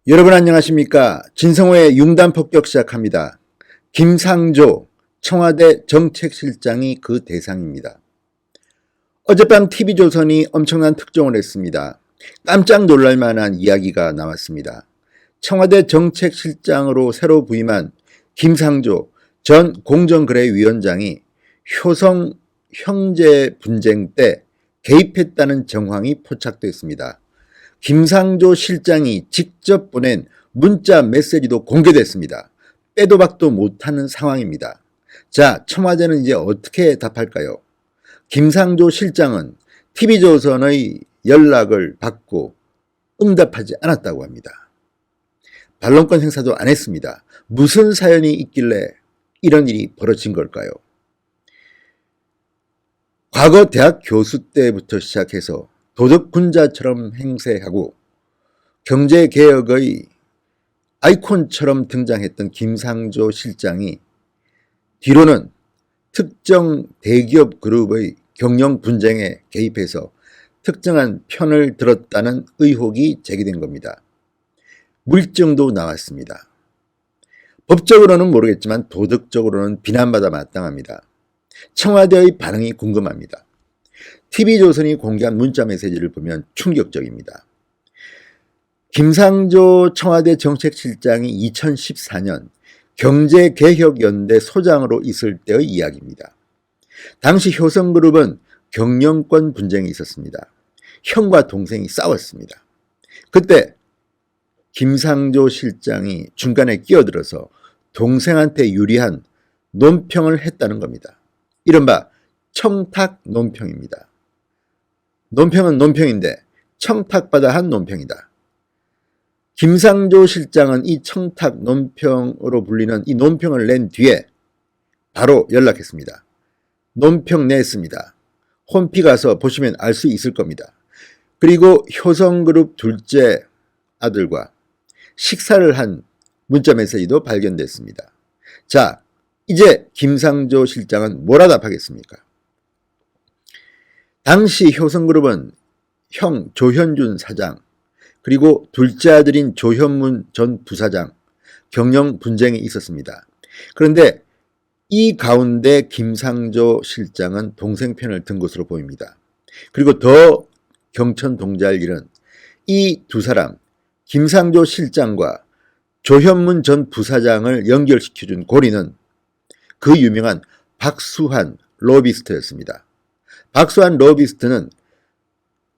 여러분 안녕하십니까? 진성호의 융단 폭격 시작합니다. 김상조 청와대 정책실장이 그 대상입니다. 어젯밤 TV조선이 엄청난 특종을 했습니다. 깜짝 놀랄 만한 이야기가 나왔습니다. 청와대 정책실장으로 새로 부임한 김상조 전 공정거래위원장이 효성 형제 분쟁 때 개입했다는 정황이 포착됐습니다. 김상조 실장이 직접 보낸 문자 메시지도 공개됐습니다. 빼도 박도 못하는 상황입니다. 자, 청와대는 이제 어떻게 답할까요? 김상조 실장은 TV조선의 연락을 받고 응답하지 않았다고 합니다. 반론권 행사도 안 했습니다. 무슨 사연이 있길래 이런 일이 벌어진 걸까요? 과거 대학 교수 때부터 시작해서 도덕군자처럼 행세하고 경제개혁의 아이콘처럼 등장했던 김상조 실장이 뒤로는 특정 대기업 그룹의 경영 분쟁에 개입해서 특정한 편을 들었다는 의혹이 제기된 겁니다. 물증도 나왔습니다. 법적으로는 모르겠지만 도덕적으로는 비난받아 마땅합니다. 청와대의 반응이 궁금합니다. TV조선이 공개한 문자 메시지를 보면 충격적입니다. 김상조 청와대 정책실장이 2014년 경제개혁연대 소장으로 있을 때의 이야기입니다. 당시 효성그룹은 경영권 분쟁이 있었습니다. 형과 동생이 싸웠습니다. 그때 김상조 실장이 중간에 끼어들어서 동생한테 유리한 논평을 했다는 겁니다. 이른바 청탁 논평입니다. 논평은 논평인데 청탁받아 한 논평이다. 김상조 실장은 이 청탁 논평으로 불리는 이 논평을 낸 뒤에 바로 연락했습니다. 논평 냈습니다. 홈피 가서 보시면 알 수 있을 겁니다. 그리고 효성그룹 둘째 아들과 식사를 한 문자 메시지도 발견됐습니다. 자, 이제 김상조 실장은 뭐라 답하겠습니까? 당시 효성그룹은 형 조현준 사장 그리고 둘째 아들인 조현문 전 부사장 경영 분쟁이 있었습니다. 그런데 이 가운데 김상조 실장은 동생 편을 든 것으로 보입니다. 그리고 더 경천동자할 일은 이 두 사람 김상조 실장과 조현문 전 부사장을 연결시켜준 고리는 그 유명한 박수환 로비스트였습니다. 박수환 로비스트는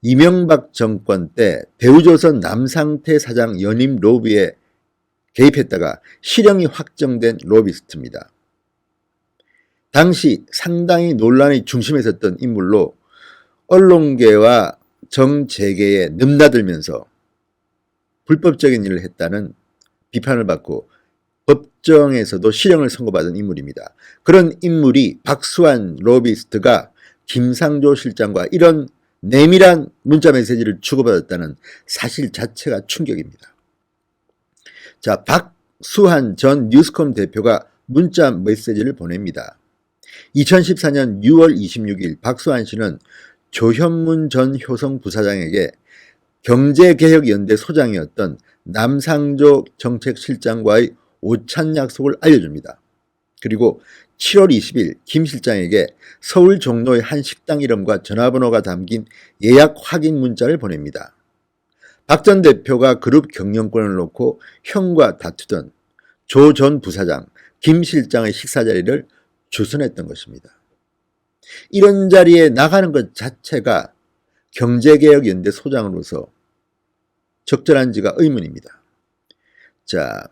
이명박 정권 때 대우조선 남상태 사장 연임 로비에 개입했다가 실형이 확정된 로비스트입니다. 당시 상당히 논란의 중심에 섰던 인물로 언론계와 정재계에 넘나들면서 불법적인 일을 했다는 비판을 받고 법정에서도 실형을 선고받은 인물입니다. 그런 인물이 박수환 로비스트가 김상조 실장과 이런 내밀한 문자 메시지를 주고받았다는 사실 자체가 충격입니다. 자, 박수환 전 뉴스콤 대표가 문자 메시지를 보냅니다. 2014년 6월 26일 박수환 씨는 조현문 전 효성 부사장에게 경제개혁연대 소장이었던 남상조 정책실장과의 오찬 약속을 알려줍니다. 그리고 7월 20일 김 실장에게 서울 종로의 한 식당 이름과 전화번호가 담긴 예약 확인 문자를 보냅니다. 박 전 대표가 그룹 경영권을 놓고 형과 다투던 조 전 부사장, 김 실장의 식사 자리를 주선했던 것입니다. 이런 자리에 나가는 것 자체가 경제개혁연대 소장으로서 적절한지가 의문입니다. 자,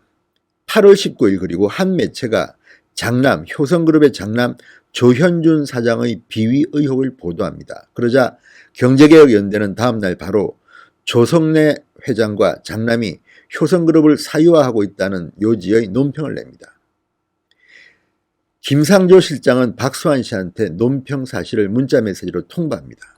8월 19일 그리고 한 매체가 장남, 효성그룹의 장남 조현준 사장의 비위 의혹을 보도합니다. 그러자 경제개혁연대는 다음날 바로 조성래 회장과 장남이 효성그룹을 사유화하고 있다는 요지의 논평을 냅니다. 김상조 실장은 박수환 씨한테 논평 사실을 문자 메시지로 통보합니다.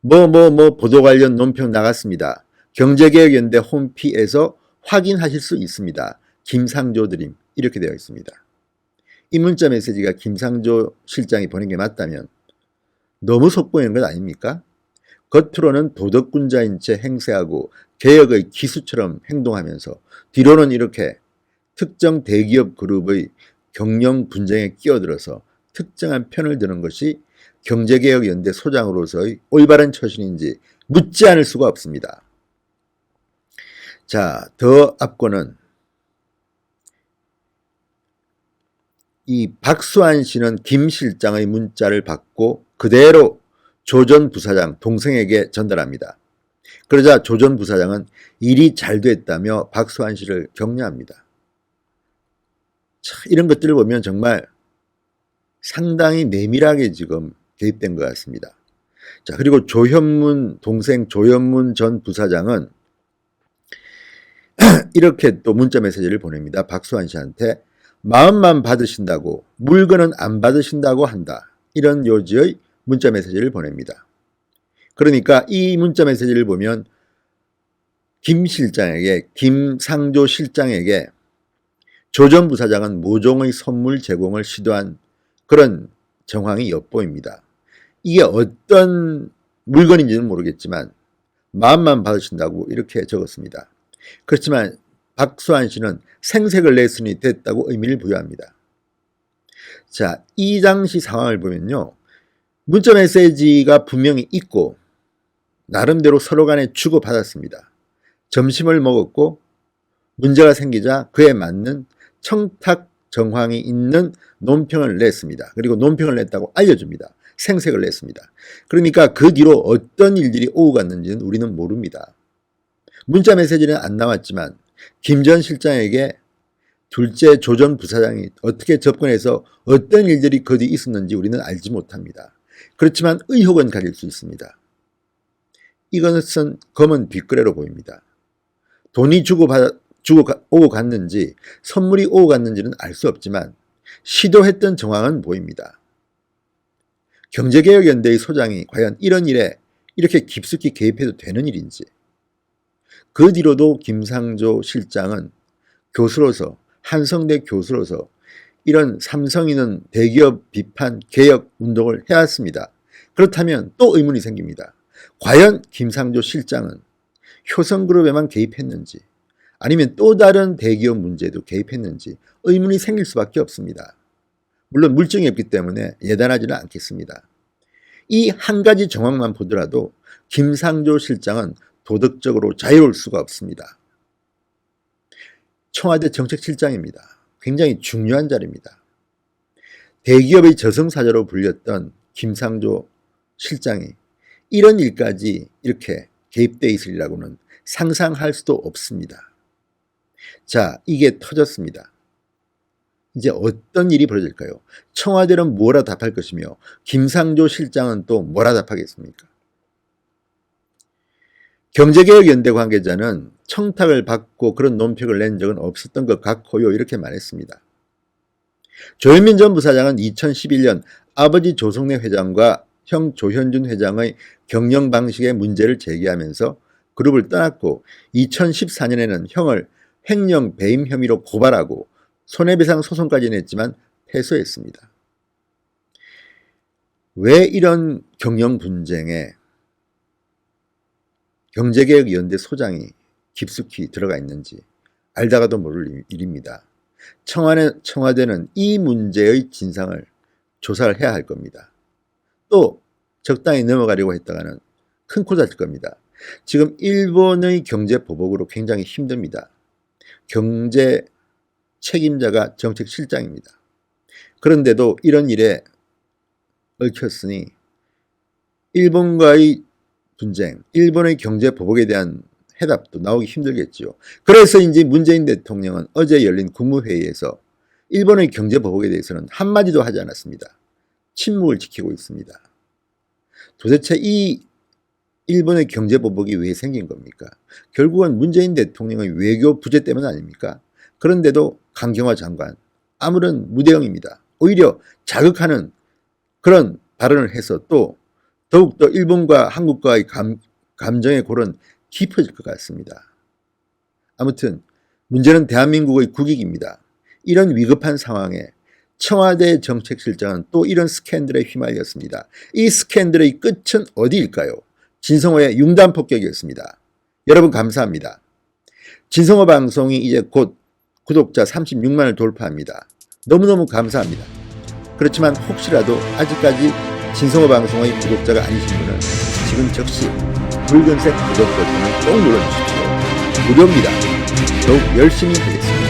보도 관련 논평 나갔습니다. 경제개혁연대 홈피에서 확인하실 수 있습니다. 김상조 드림 이렇게 되어 있습니다. 이 문자 메시지가 김상조 실장이 보낸 게 맞다면 너무 속보인 것 아닙니까? 겉으로는 도덕군자인 채 행세하고 개혁의 기수처럼 행동하면서 뒤로는 이렇게 특정 대기업 그룹의 경영 분쟁에 끼어들어서 특정한 편을 드는 것이 경제개혁연대 소장으로서의 올바른 처신인지 묻지 않을 수가 없습니다. 자, 더 앞거는 이 박수환 씨는 김 실장의 문자를 받고 그대로 조 전 부사장 동생에게 전달합니다. 그러자 조 전 부사장은 일이 잘 됐다며 박수환 씨를 격려합니다. 자, 이런 것들을 보면 정말 상당히 내밀하게 지금 개입된 것 같습니다. 자, 그리고 조현문 동생 조현문 전 부사장은 이렇게 또 문자 메시지를 보냅니다. 박수환 씨한테 마음만 받으신다고 물건은 안 받으신다고 한다. 이런 요지의 문자 메시지를 보냅니다. 그러니까 이 문자 메시지를 보면 김 실장에게 김상조 실장에게 조 전 부사장은 모종의 선물 제공을 시도한 그런 정황이 엿보입니다. 이게 어떤 물건인지는 모르겠지만 마음만 받으신다고 이렇게 적었습니다. 그렇지만 박수환 씨는 생색을 냈으니 됐다고 의미를 부여합니다. 자, 이 당시 상황을 보면요. 문자 메시지가 분명히 있고 나름대로 서로 간에 주고받았습니다. 점심을 먹었고 문제가 생기자 그에 맞는 청탁 정황이 있는 논평을 냈습니다. 그리고 논평을 냈다고 알려줍니다. 생색을 냈습니다. 그러니까 그 뒤로 어떤 일들이 오고 갔는지는 우리는 모릅니다. 문자 메시지는 안 나왔지만 김 전 실장에게 둘째 조 전 부사장이 어떻게 접근해서 어떤 일들이 그 뒤 있었는지 우리는 알지 못합니다. 그렇지만 의혹은 가질 수 있습니다. 이것은 검은 빗거래로 보입니다. 돈이 오고 갔는지 선물이 오고 갔는지는 알 수 없지만 시도했던 정황은 보입니다. 경제개혁연대의 소장이 과연 이런 일에 이렇게 깊숙이 개입해도 되는 일인지, 그 뒤로도 김상조 실장은 교수로서 한성대 교수로서 이런 삼성이는 대기업 비판 개혁 운동을 해왔습니다. 그렇다면 또 의문이 생깁니다. 과연 김상조 실장은 효성그룹에만 개입했는지 아니면 또 다른 대기업 문제도 개입했는지 의문이 생길 수밖에 없습니다. 물론 물증이 없기 때문에 예단하지는 않겠습니다. 이 한 가지 정황만 보더라도 김상조 실장은 도덕적으로 자유로울 수가 없습니다. 청와대 정책실장입니다. 굉장히 중요한 자리입니다. 대기업의 저승사자로 불렸던 김상조 실장이 이런 일까지 이렇게 개입되어 있으리라고는 상상할 수도 없습니다. 자, 이게 터졌습니다. 이제 어떤 일이 벌어질까요? 청와대는 뭐라 답할 것이며 김상조 실장은 또 뭐라 답하겠습니까? 경제개혁연대 관계자는 청탁을 받고 그런 논평을 낸 적은 없었던 것 같고요. 이렇게 말했습니다. 조현민 전 부사장은 2011년 아버지 조성래 회장과 형 조현준 회장의 경영 방식의 문제를 제기하면서 그룹을 떠났고 2014년에는 형을 횡령 배임 혐의로 고발하고 손해배상 소송까지 냈지만 패소했습니다. 왜 이런 경영 분쟁에 경제개혁연대 소장이 깊숙이 들어가 있는지 알다가도 모를 일입니다. 청와대는 이 문제의 진상을 조사를 해야 할 겁니다. 또 적당히 넘어가려고 했다가는 큰 코 다칠 겁니다. 지금 일본의 경제보복으로 굉장히 힘듭니다. 경제 책임자가 정책실장입니다. 그런데도 이런 일에 얽혔으니 일본과의 분쟁, 일본의 경제보복에 대한 해답도 나오기 힘들겠지요. 그래서인지 문재인 대통령은 어제 열린 국무회의에서 일본의 경제보복에 대해서는 한마디도 하지 않았습니다. 침묵을 지키고 있습니다. 도대체 이 일본의 경제보복이 왜 생긴 겁니까? 결국은 문재인 대통령의 외교 부재 때문 아닙니까? 그런데도 강경화 장관 아무런 무대응입니다. 오히려 자극하는 그런 발언을 해서 또 더욱더 일본과 한국과의 감정의 골은 깊어질 것 같습니다. 아무튼 문제는 대한민국의 국익입니다. 이런 위급한 상황에 청와대 정책실장은 또 이런 스캔들에 휘말렸습니다. 이 스캔들의 끝은 어디일까요? 진성호의 융단 폭격이었습니다. 여러분 감사합니다. 진성호 방송이 이제 곧 구독자 36만을 돌파합니다. 너무너무 감사합니다. 그렇지만 혹시라도 아직까지 진성호 방송의 구독자가 아니신 분은 지금 즉시 붉은색 구독 버튼을 꼭 눌러주십시오. 무료입니다. 더욱 열심히 하겠습니다.